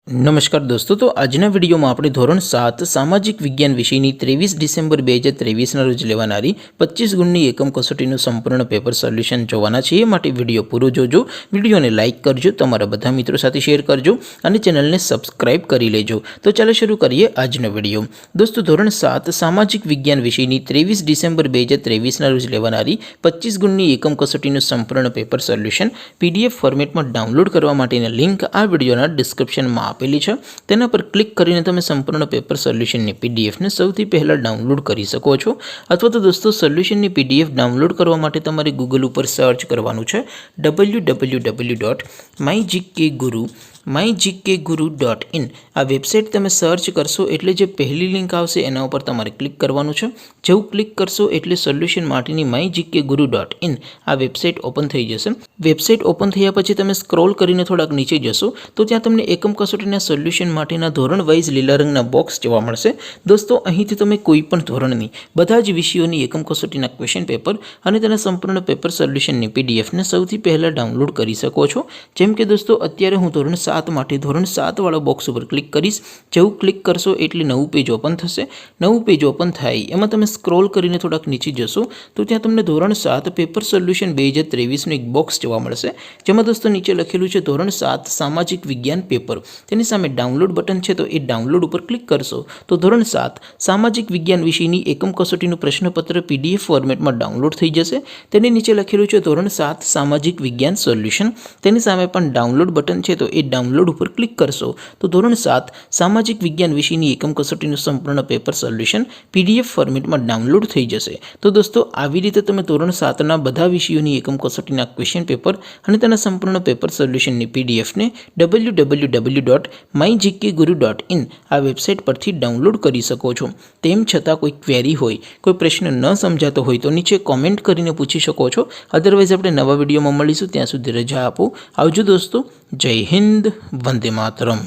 નમસ્કાર દોસ્તો, તો આજના વિડીયોમાં આપણે ધોરણ 7 સામાજિક વિજ્ઞાન વિષયની 23 ડિસેમ્બર 2023ના રોજ લેવાનારી 25 ગુણની એકમ કસોટીનું સંપૂર્ણ પેપર સોલ્યુશન જોવાના છે। એ માટે વિડીયો પૂરો જોજો, વિડીયોને લાઇક કરજો, તમારા બધા મિત્રો સાથે શેર કરજો અને ચેનલને સબસ્ક્રાઇબ કરી લેજો। તો ચાલો શરૂ કરીએ આજનો વિડીયો। દોસ્તો, ધોરણ 7 સામાજિક વિજ્ઞાન વિષયની 23 ડિસેમ્બર 2023ના રોજ લેવાનારી 25 ગુણની એકમ કસોટીનું સંપૂર્ણ પેપર સોલ્યુશન PDF ફોર્મેટમાં ડાઉનલોડ કરવા માટેની લિંક આ વિડીયોના ડિસ્ક્રિપ્શનમાં આપેલી છે। તેના પર ક્લિક કરીને તમે સંપૂર્ણ પેપર સોલ્યુશનની PDF ને સૌથી પહેલા ડાઉનલોડ કરી શકો છો। અથવા તો દોસ્તો, સોલ્યુશનની PDF ડાઉનલોડ કરવા માટે તમારે ગૂગલ ઉપર સર્ચ કરવાનું છે www.mygkguru.in। આ વેબસાઇટ તમે સર્ચ કરશો એટલે જે પહેલી લિંક આવશે એના ઉપર તમારે ક્લિક કરવાનું છે। જેવું ક્લિક કરશો એટલે સોલ્યુશન માટેની mygkguru.in આ વેબસાઇટ ઓપન થઈ જશે। વેબસાઇટ ઓપન થયા પછી તમે સ્ક્રોલ કરીને થોડાક નીચે જશો તો ત્યાં તમને એકમ કસોટીના સોલ્યુશન માટેના ધોરણ વાઇઝ લીલા રંગના બોક્સ જોવા મળશે। દોસ્તો, અહીંથી તમે કોઈ પણ ધોરણની બધા જ વિષયોની એકમ કસોટીના ક્વેશ્ચન પેપર અને તેના સંપૂર્ણ પેપર સોલ્યુશનની PDF ને સૌથી પહેલા ડાઉનલોડ કરી શકો છો। જેમ કે દોસ્તો, અત્યારે હું ધોરણ 7 માટે ધોરણ 7 વાળા બોક્સ ઉપર ક્લિક કરીશ। જેવું ક્લિક કરશો એટલે નવું પેજ ઓપન થશે। નવું પેજ ઓપન થાય એમાં તમે સ્ક્રોલ કરીને થોડાક નીચે જશો તો ત્યાં તમને ધોરણ 7 પેપર સોલ્યુશન 2023નું એક બોક્સ જોવા મળશે। જેમાં દોસ્તો નીચે લખેલું છે ધોરણ 7 સામાજિક વિજ્ઞાન પેપર। તેની સામે ડાઉનલોડ બટન છે, તો એ ડાઉનલોડ ઉપર ક્લિક કરશો તો ધોરણ 7 સામાજિક વિજ્ઞાન વિષયની એકમ કસોટીનું પ્રશ્નપત્ર PDF ફોર્મેટમાં ડાઉનલોડ થઈ જશે। તેની નીચે લખેલું છે ધોરણ 7 સામાજિક વિજ્ઞાન સોલ્યુશન। તેની સામે પણ ડાઉનલોડ બટન છે, તો એ ડાઉનલોડ ઉપર ક્લિક કરશો તો ધોરણ 7 સામાજિક વિજ્ઞાન વિષયની એકમ કસોટીનું સંપૂર્ણ પેપર સોલ્યુશન PDF ફોર્મેટમાં ડાઉનલોડ થઈ જશે। તો દોસ્તો, આવી રીતે તમે ધોરણ 7ના બધા વિષયોની એકમ કસોટીના ક્વેશ્ચન પેપર અને તેના સંપૂર્ણ પેપર સોલ્યુશનની PDF ને www.mygkguru.in આ વેબસાઇટ પરથી ડાઉનલોડ કરી શકો છો। તેમ છતાં કોઈ ક્વેરી હોય, કોઈ પ્રશ્ન ન સમજાતો હોય તો નીચે કોમેન્ટ કરીને પૂછી શકો છો। અદરવાઇઝ આપણે નવા વિડીયોમાં મળીશું, ત્યાં સુધી રજા આપો। આવજો દોસ્તો, જય હિન્દ, વંદે માતરમ।